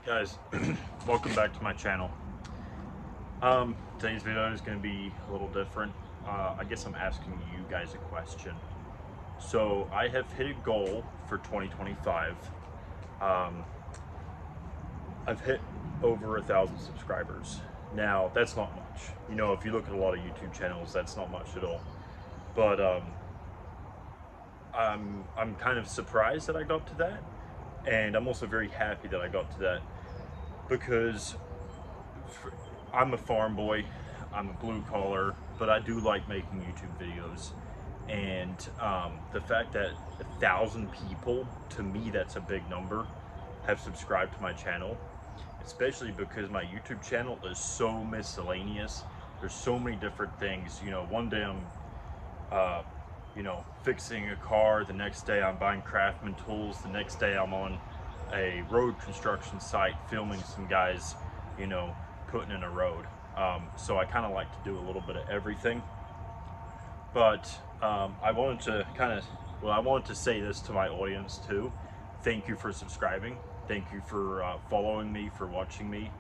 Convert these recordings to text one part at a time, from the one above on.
Guys, welcome back to my channel. Today's video is going to be a little different. I guess I'm asking you guys a question. So I have hit a goal for 2025. I've hit over 1,000 subscribers. Now that's not much. You know, if you look at a lot of YouTube channels, that's not much at all. But I'm kind of surprised that I got to that, and I'm also very happy that I got to that because I'm a farm boy, I'm a blue collar, but I do like making YouTube videos. And the fact that 1,000 people, to me that's a big number, have subscribed to my channel, especially because my YouTube channel is so miscellaneous. There's so many different things. You know, one day I'm fixing a car, the next day I'm buying Craftsman tools, the next day I'm on a road construction site filming some guys, putting in a road. So I kind of like to do a little bit of everything. But I wanted to say this to my audience too. Thank you for subscribing. Thank you for following me, for watching me.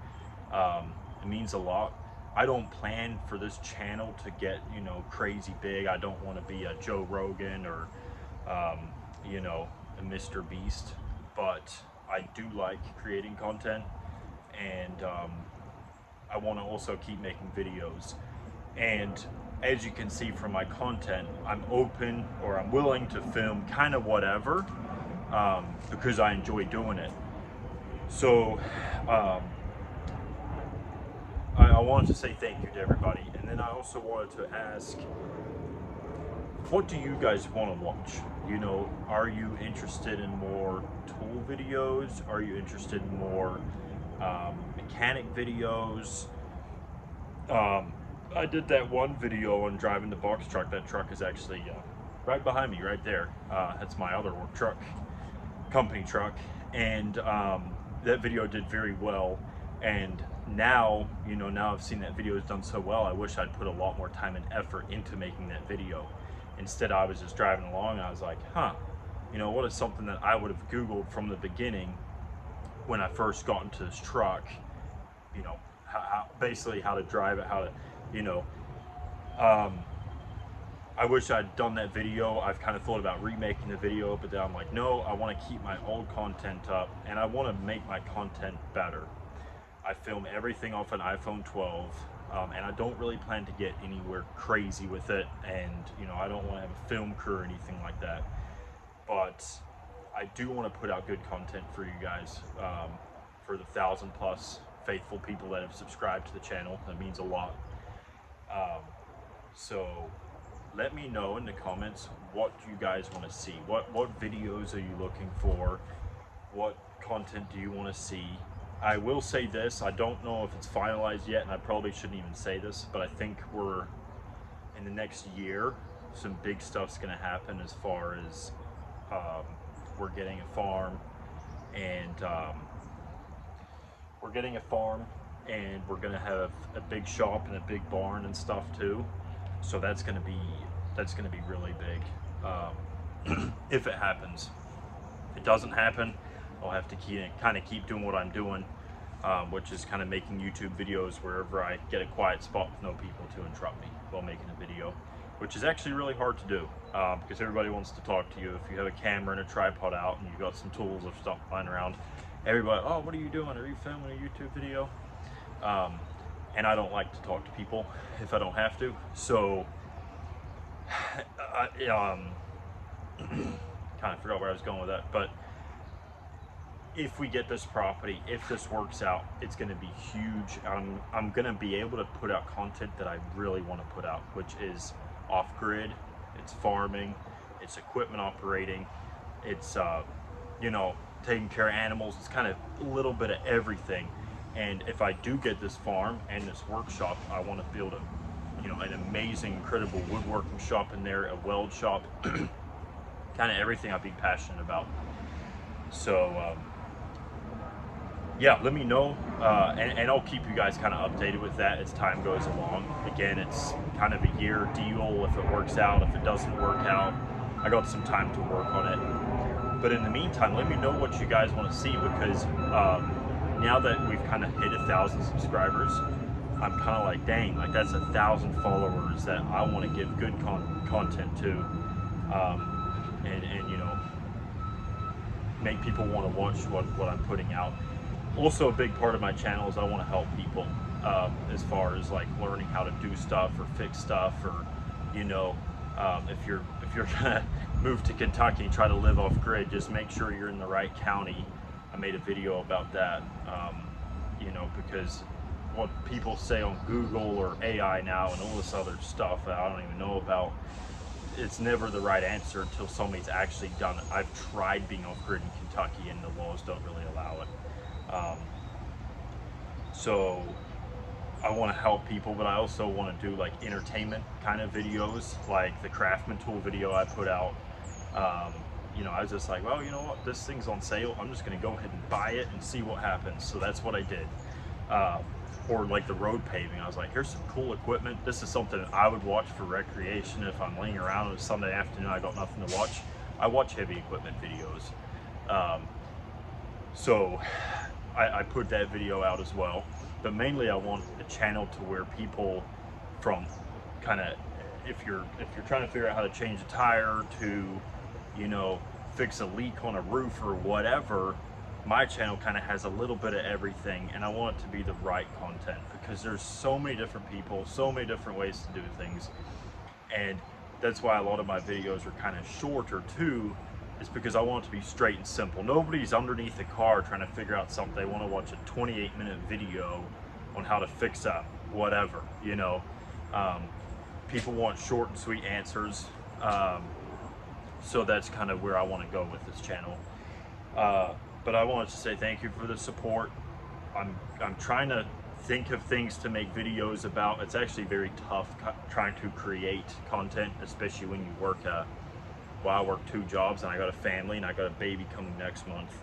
It means a lot. I don't plan for this channel to get, crazy big. I don't want to be a Joe Rogan or, a Mr. Beast, but I do like creating content, and I want to also keep making videos. And as you can see from my content, I'm open, or I'm willing to film kind of whatever, because I enjoy doing it. So, I wanted to say thank you to everybody, and then I also wanted to ask, what do you guys want to watch? Are you interested in more tool videos? Are you interested in more mechanic videos? I did that one video on driving the box truck. That truck is actually right behind me, right there. That's my other work truck, company truck, and that video did very well. And now, now I've seen that video has done so well, I wish I'd put a lot more time and effort into making that video. Instead, I was just driving along and I was like, what is something that I would have Googled from the beginning when I first got into this truck? Basically how to drive it, I wish I'd done that video. I've kind of thought about remaking the video, but then I'm like, no, I want to keep my old content up, and I want to make my content better. I film everything off an iPhone 12, and I don't really plan to get anywhere crazy with it, and I don't want to have a film crew or anything like that, but I do want to put out good content for you guys, for the 1,000 plus faithful people that have subscribed to the channel. That means a lot. So let me know in the comments what you guys want to see. What videos are you looking for? What content do you want to see? I will say this, I don't know if it's finalized yet, and I probably shouldn't even say this, but I think we're, in the next year, some big stuff's going to happen as far as we're getting a farm, and we're going to have a big shop and a big barn and stuff too. So that's going to be really big, if it happens. If it doesn't happen, I'll have to keep doing what I'm doing, which is kind of making YouTube videos wherever I get a quiet spot with no people to interrupt me while making a video, which is actually really hard to do, because everybody wants to talk to you. If you have a camera and a tripod out and you've got some tools or stuff lying around, everybody, oh, what are you doing? Are you filming a YouTube video? And I don't like to talk to people if I don't have to. So, kind of forgot where I was going with that, but if we get this property, if this works out, it's going to be huge. I'm going to be able to put out content that I really want to put out, which is off-grid, it's farming, it's equipment operating, it's taking care of animals. It's kind of a little bit of everything. And if I do get this farm and this workshop, I want to build an amazing, incredible woodworking shop in there, a weld shop, kind of everything I'd be passionate about. So yeah, let me know, and I'll keep you guys kind of updated with that as time goes along. Again, it's kind of a year deal. If it works out, if it doesn't work out, I got some time to work on it. But in the meantime, let me know what you guys want to see, because now that we've kind of hit 1,000 subscribers, I'm kind of like, dang, like that's 1,000 followers that I want to give good content to, and you know, make people want to watch what I'm putting out. Also, a big part of my channel is I want to help people, as far as like learning how to do stuff or fix stuff, or you know, if you're gonna move to Kentucky and try to live off grid, just make sure you're in the right county. I made a video about that, you know, because what people say on Google or AI now and all this other stuff that I don't even know about, it's never the right answer until somebody's actually done it. I've tried being off grid in Kentucky and the laws don't really allow it. So I want to help people, but I also want to do like entertainment kind of videos, like the Craftsman tool video I put out. You know, I was just like, well, you know what, this thing's on sale, I'm just going to go ahead and buy it and see what happens. So that's what I did. Or like the road paving, I was like, here's some cool equipment. This is something I would watch for recreation if I'm laying around on a Sunday afternoon, I got nothing to watch. I watch heavy equipment videos. So I put that video out as well. But mainly I want a channel to where people from kind of, if you're trying to figure out how to change a tire, to, you know, fix a leak on a roof or whatever, my channel kind of has a little bit of everything, and I want it to be the right content because there's so many different people, so many different ways to do things, and that's why a lot of my videos are kind of shorter too, is because I want it to be straight and simple. Nobody's underneath the car trying to figure out something. They want to watch a 28-minute video on how to fix up whatever, you know. People want short and sweet answers, so that's kind of where I want to go with this channel. But I wanted to say thank you for the support. I'm trying to think of things to make videos about. It's actually very tough trying to create content, especially when you work well, I work 2 jobs and I got a family and I got a baby coming next month,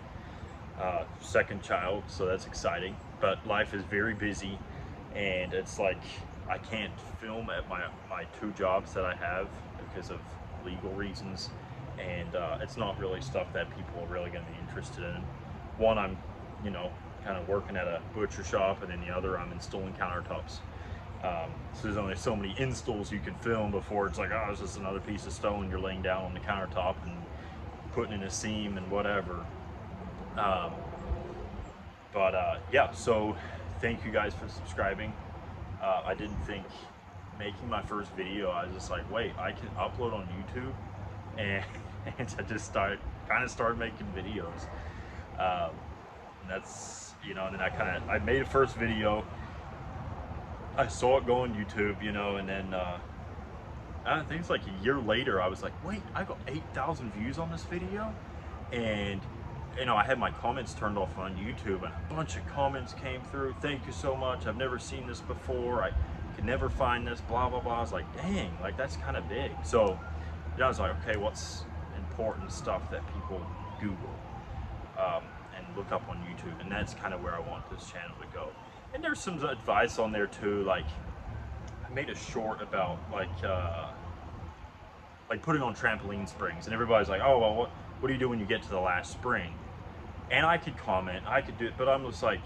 second child, so that's exciting. But life is very busy, and it's like I can't film at my 2 jobs that I have because of legal reasons. And it's not really stuff that people are really going to be interested in. One, I'm, you know, kind of working at a butcher shop, and then the other, I'm installing countertops. So there's only so many installs you can film before it's like, oh, it's just another piece of stone you're laying down on the countertop and putting in a seam and whatever. Yeah, so thank you guys for subscribing. I didn't think making my first video, I was just like, wait, I can upload on YouTube, and I just started making videos. And that's, you know, and then I made a first video. I saw it go on YouTube, you know, and then I think it's like a year later, I was like, wait, I got 8,000 views on this video. And, you know, I had my comments turned off on YouTube, and a bunch of comments came through. Thank you so much. I've never seen this before. I could never find this, blah, blah, blah. I was like, dang, like that's kind of big. So, you know, I was like, okay, what's important stuff that people Google and look up on YouTube? And that's kind of where I want this channel to go. And there's some advice on there too, like I made a short about like putting on trampoline springs, and everybody's like, oh, well, what do you do when you get to the last spring? And I could comment, I could do it, but I'm just like,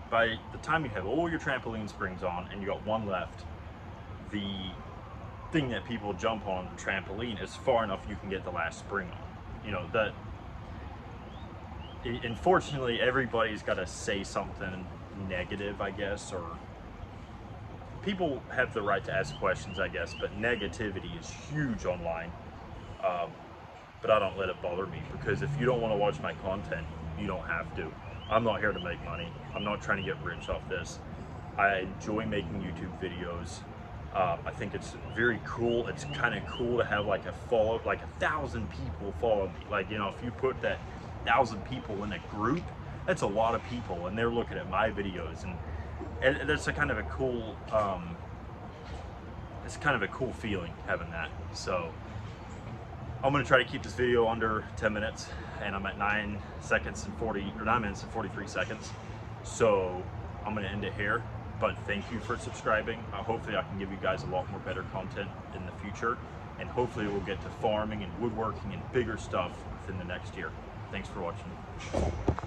by the time you have all your trampoline springs on and you got one left, the thing that people jump on the trampoline is far enough you can get the last spring on. You know, that unfortunately everybody's got to say something negative, I guess, or people have the right to ask questions, I guess, but negativity is huge online. But I don't let it bother me, because if you don't want to watch my content, you don't have to. I'm not here to make money. I'm not trying to get rich off this. I enjoy making YouTube videos. I think it's very cool. It's kind of cool to have like 1,000 people follow me. Like, you know, if you put that 1,000 people in a group, that's a lot of people, and they're looking at my videos, and that's a kind of a cool, it's kind of a cool feeling having that. So I'm gonna try to keep this video under 10 minutes, and I'm at 9 minutes and 43 seconds. So I'm gonna end it here. But thank you for subscribing. Hopefully I can give you guys a lot more better content in the future, and hopefully we'll get to farming and woodworking and bigger stuff within the next year. Thanks for watching.